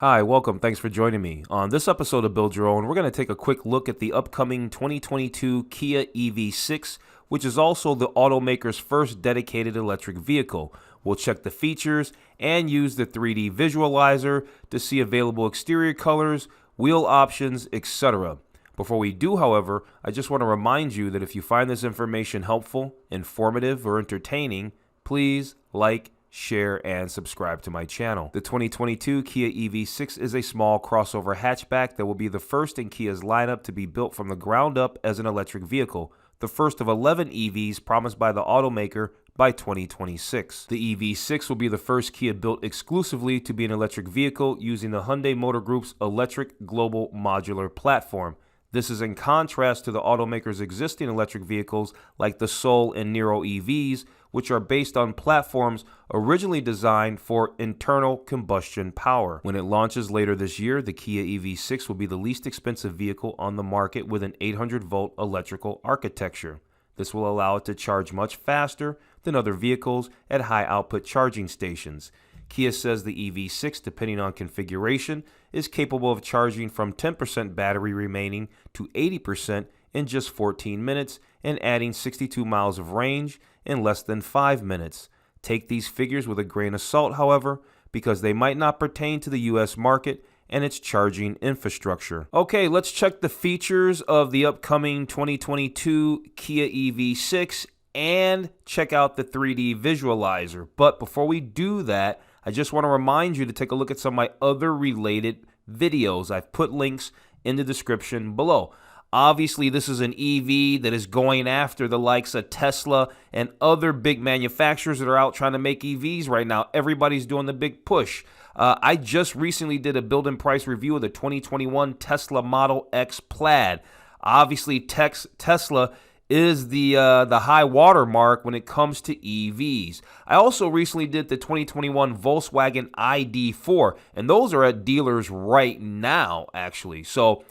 Hi, welcome. Thanks for joining me. On this episode of Build Your Own, we're going to take a quick look at the upcoming 2022 Kia EV6, which is also the automaker's first dedicated electric vehicle. We'll check the features and use the 3D visualizer to see available exterior colors, wheel options, etc. Before we do, however, I just want to remind you that if you find this information helpful, informative, or entertaining, please like, share, and subscribe to my channel. The 2022 Kia EV6 is a small crossover hatchback that will be the first in Kia's lineup to be built from the ground up as an electric vehicle, the first of 11 EVs promised by the automaker by 2026. The EV6 will be the first Kia built exclusively to be an electric vehicle using the Hyundai Motor Group's electric global modular platform. This is in contrast to the automaker's existing electric vehicles like the Soul and Nero EVs, which are based on platforms originally designed for internal combustion power. When it launches later this year, the Kia EV6 will be the least expensive vehicle on the market with an 800-volt electrical architecture. This will allow it to charge much faster than other vehicles at high-output charging stations. Kia says the EV6, depending on configuration, is capable of charging from 10% battery remaining to 80% in just 14 minutes and adding 62 miles of range in less than 5 minutes. Take these figures with a grain of salt, however, because they might not pertain to the US market and its charging infrastructure. Okay, let's check the features of the upcoming 2022 Kia EV6 and check out the 3D visualizer. But before we do that, I just want to remind you to take a look at some of my other related videos. I've put links in the description below. Obviously, this is an EV that is going after the likes of Tesla and other big manufacturers that are out trying to make EVs right now. Everybody's doing the big push. I just recently did a build and price review of the 2021 Tesla Model X Plaid. Obviously, Tesla is the high water mark when it comes to EVs. I also recently did the 2021 Volkswagen ID.4, and those are at dealers right now, actually. So,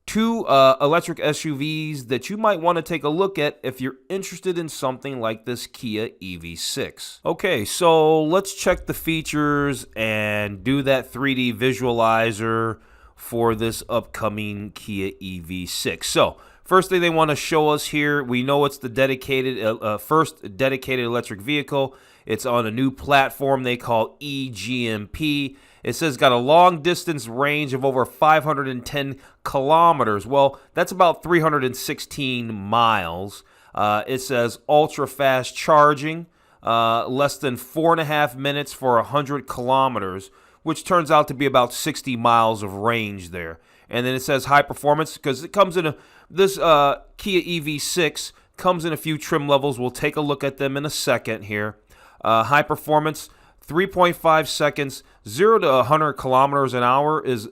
two electric SUVs that you might want to take a look at if you're interested in something like this Kia EV6. Okay, so let's check the features and do that 3D visualizer for this upcoming Kia EV6. So, first thing they want to show us here, we know it's the first dedicated electric vehicle. It's on a new platform they call eGMP. It says got a long distance range of over 510 kilometers. Well, that's about 316 miles. It says ultra fast charging, less than 4.5 minutes for 100 kilometers, which turns out to be about 60 miles of range there. And then it says high performance because it comes in this Kia EV6 comes in a few trim levels. We'll take a look at them in a second here. High performance, 3.5 seconds, 0 to 100 kilometers an hour is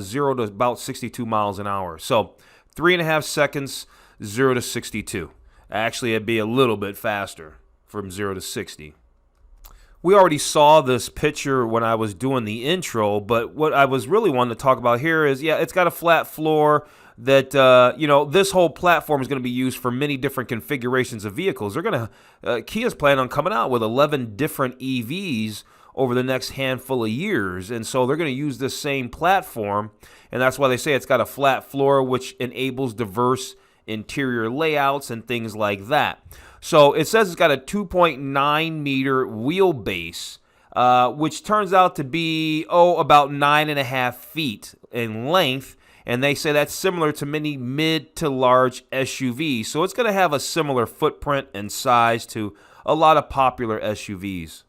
0 to about 62 miles an hour. So 3.5 seconds, 0 to 62. Actually, it'd be a little bit faster from 0 to 60. We already saw this picture when I was doing the intro, but what I was really wanting to talk about here is, yeah, it's got a flat floor that, this whole platform is going to be used for many different configurations of vehicles. Kia's planning on coming out with 11 different EVs over the next handful of years, and so they're going to use this same platform, and that's why they say it's got a flat floor, which enables diverse interior layouts and things like that. So it says it's got a 2.9 meter wheelbase, which turns out to be, about 9.5 feet in length. And they say that's similar to many mid to large SUVs. So it's going to have a similar footprint and size to a lot of popular SUVs.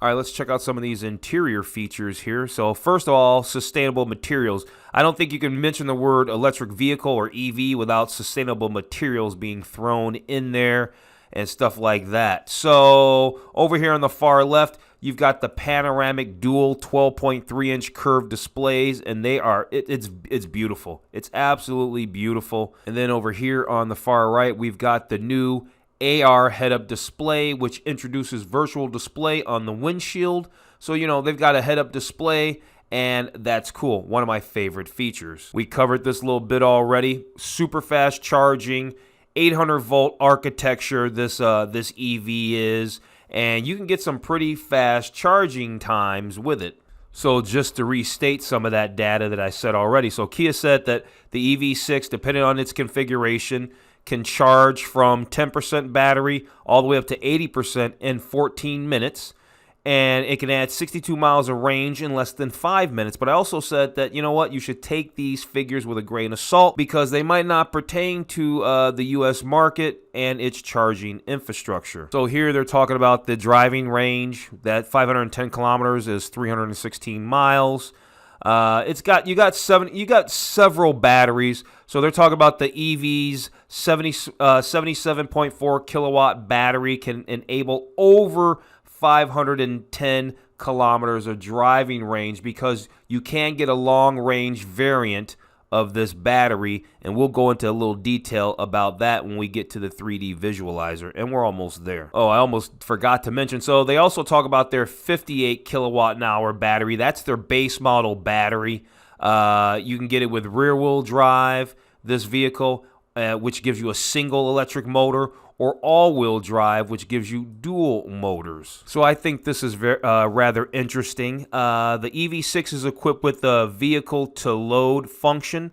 All right, let's check out some of these interior features here. So first of all, sustainable materials. I don't think you can mention the word electric vehicle or EV without sustainable materials being thrown in there and stuff like that. So over here on the far left, you've got the panoramic dual 12.3-inch curved displays, and it's beautiful. It's absolutely beautiful. And then over here on the far right, we've got the new AR head-up display, which introduces virtual display on the windshield. So, they've got a head-up display, and that's cool. One of my favorite features. We covered this a little bit already. Super fast charging, 800-volt architecture, this EV is, and you can get some pretty fast charging times with it. So just to restate some of that data that I said already. So Kia said that the EV6, depending on its configuration, can charge from 10% battery all the way up to 80% in 14 minutes. And it can add 62 miles of range in less than 5 minutes. But I also said that, you know what, you should take these figures with a grain of salt because they might not pertain to the U.S. market and its charging infrastructure. So here they're talking about the driving range. That 510 kilometers is 316 miles. You got several batteries. So they're talking about the EV's 77.4 kilowatt battery can enable over 510 kilometers of driving range because you can get a long range variant of this battery, and we'll go into a little detail about that when we get to the 3D visualizer, and we're almost there. Oh, I almost forgot to mention, so they also talk about their 58 kilowatt an hour battery. That's their base model battery. You can get it with rear wheel drive, this vehicle, which gives you a single electric motor, or all-wheel drive, which gives you dual motors. So I think this is rather interesting. The EV6 is equipped with a vehicle-to-load function,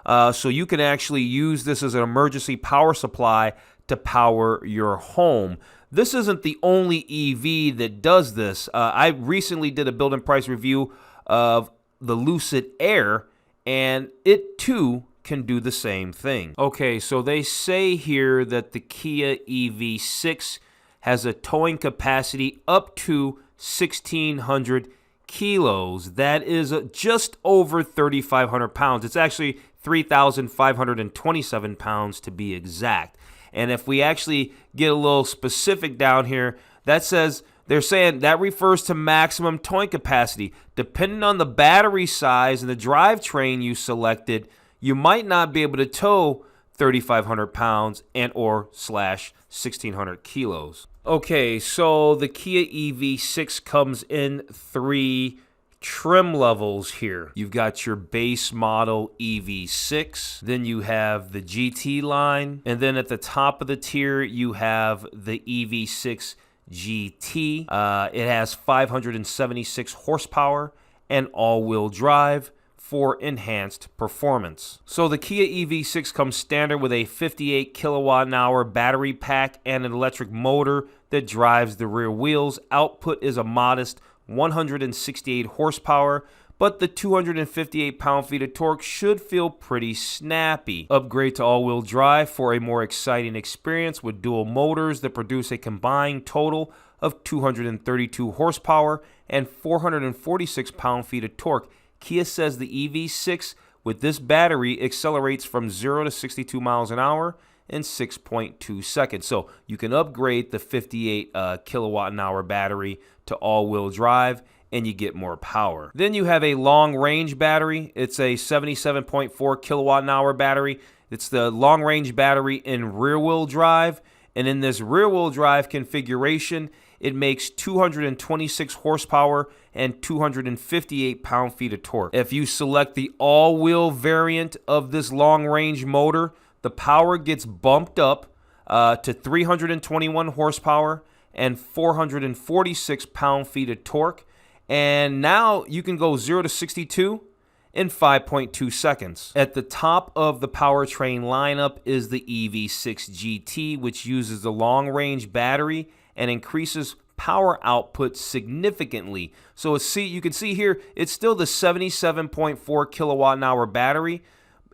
so you can actually use this as an emergency power supply to power your home. This isn't the only EV that does this. I recently did a build and price review of the Lucid Air, and it too can do the same thing. Okay, so they say here that the Kia EV6 has a towing capacity up to 1,600 kilos. That is just over 3,500 pounds. It's actually 3,527 pounds to be exact. And if we actually get a little specific down here, that says they're saying that refers to maximum towing capacity. Depending on the battery size and the drivetrain you selected, you might not be able to tow 3,500 pounds and or / 1,600 kilos. Okay, so the Kia EV6 comes in 3 trim levels here. You've got your base model EV6, then you have the GT line, and then at the top of the tier, you have the EV6 GT. It has 576 horsepower and all-wheel drive for enhanced performance. So the Kia EV6 comes standard with a 58 kilowatt an hour battery pack and an electric motor that drives the rear wheels. Output is a modest 168 horsepower, but the 258 pound-feet of torque should feel pretty snappy. Upgrade to all-wheel drive for a more exciting experience with dual motors that produce a combined total of 232 horsepower and 446 pound-feet of torque. Kia says the EV6 with this battery accelerates from 0 to 62 miles an hour in 6.2 seconds. So you can upgrade the 58 kilowatt an hour battery to all-wheel drive and you get more power. Then you have a long-range battery. It's a 77.4 kilowatt an hour battery. It's the long-range battery in rear-wheel drive. And in this rear-wheel drive configuration, it makes 226 horsepower and 258 pound-feet of torque. If you select the all-wheel variant of this long-range motor, the power gets bumped up to 321 horsepower and 446 pound-feet of torque. And now you can go 0 to 62 in 5.2 seconds. At the top of the powertrain lineup is the EV6 GT, which uses the long-range battery and increases power output significantly. So you can see here, it's still the 77.4 kilowatt an hour battery.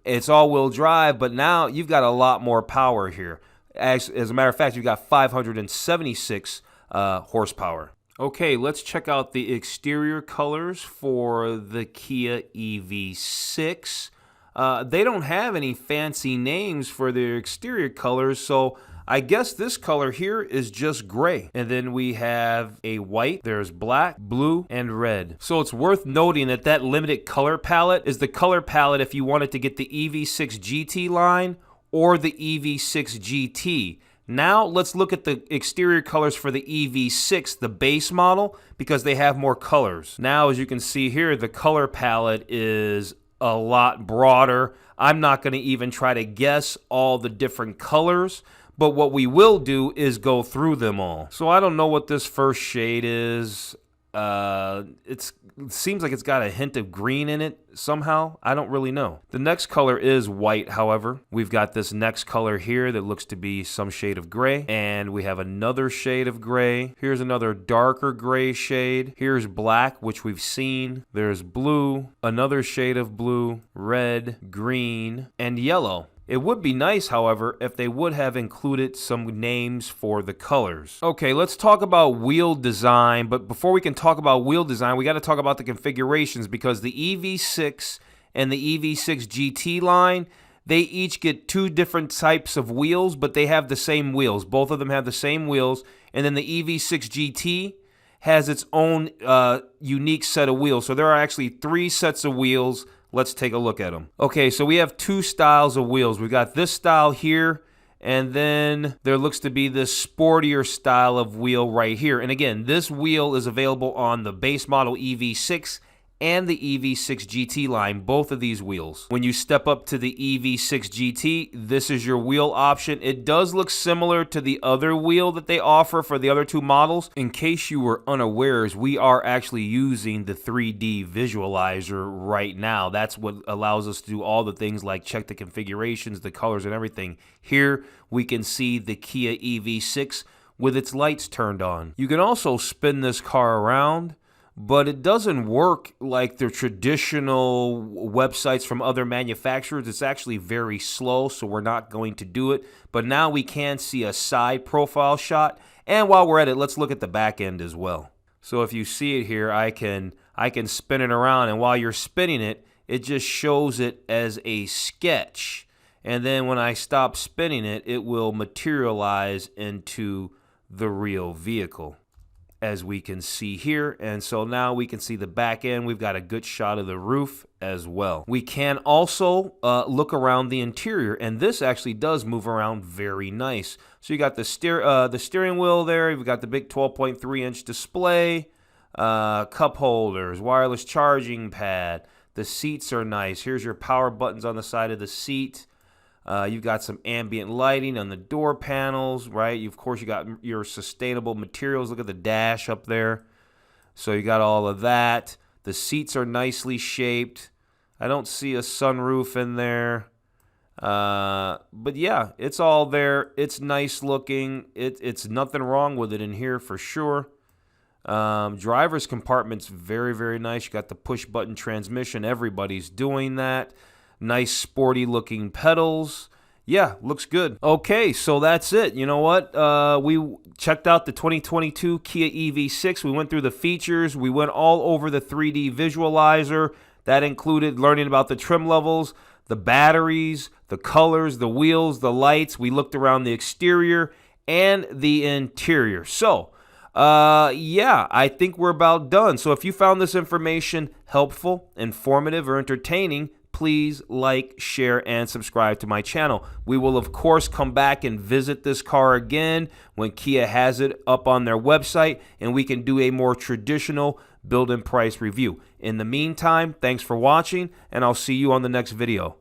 It's all-wheel drive, but now you've got a lot more power here. As a matter of fact, you've got 576 horsepower. Okay, let's check out the exterior colors for the Kia EV6. They don't have any fancy names for their exterior colors, so I guess this color here is just gray. And then we have a white, there's black, blue, and red. So it's worth noting that that limited color palette is the color palette if you wanted to get the EV6 GT line or the EV6 GT. Now let's look at the exterior colors for the EV6, the base model, because they have more colors. Now, as you can see here, the color palette is a lot broader. I'm not going to even try to guess all the different colors, but what we will do is go through them all. So I don't know what this first shade is. It seems like it's got a hint of green in it somehow. I don't really know. The next color is white, however. We've got this next color here that looks to be some shade of gray. And we have another shade of gray. Here's another darker gray shade. Here's black, which we've seen. There's blue, another shade of blue, red, green, and yellow. It would be nice, however, if they would have included some names for the colors. Okay, let's talk about wheel design, but before we can talk about wheel design, we got to talk about the configurations, because the EV6 and the EV6 GT line, they each get two different types of wheels, but they have the same wheels. Both of them have the same wheels, and then the EV6 GT has its own unique set of wheels. So there are actually 3 sets of wheels. Let's take a look at them. Okay, so we have 2 styles of wheels. We've got this style here, and then there looks to be this sportier style of wheel right here. And again, this wheel is available on the base model EV6 and the EV6 GT line, both of these wheels. When you step up to the EV6 GT, this is your wheel option. It does look similar to the other wheel that they offer for the other 2 models. In case you were unawares, we are actually using the 3D visualizer right now. That's what allows us to do all the things like check the configurations, the colors, and everything. Here we can see the Kia EV6 with its lights turned on. You can also spin this car around, but it doesn't work like the traditional websites from other manufacturers. It's actually very slow, so we're not going to do it. But now we can see a side profile shot. And while we're at it, let's look at the back end as well. So if you see it here, I can spin it around, and while you're spinning it, it just shows it as a sketch. And then when I stop spinning it, it will materialize into the real vehicle, as we can see here. And so now we can see the back end. We've got a good shot of the roof as well. We can also look around the interior, and this actually does move around very nice. So you got the steering wheel there. You've got the big 12.3-inch display, cup holders, wireless charging pad. The seats are nice. Here's your power buttons on the side of the seat. You've got some ambient lighting on the door panels, right? Of course, you got your sustainable materials. Look at the dash up there. So you got all of that. The seats are nicely shaped. I don't see a sunroof in there. But yeah, it's all there. It's nice looking. It's nothing wrong with it in here for sure. Driver's compartment's very, very nice. You got the push button transmission. Everybody's doing that. Nice sporty looking pedals. Yeah, looks good. Okay, so that's it. You know what? We checked out the 2022 Kia EV6. We went through the features. We went all over the 3D visualizer. That included learning about the trim levels, the batteries, the colors, the wheels, the lights. We looked around the exterior and the interior. So, yeah, I think we're about done. So if you found this information helpful, informative, or entertaining, please like, share, and subscribe to my channel. We will, of course, come back and visit this car again when Kia has it up on their website, and we can do a more traditional build and price review. In the meantime, thanks for watching, and I'll see you on the next video.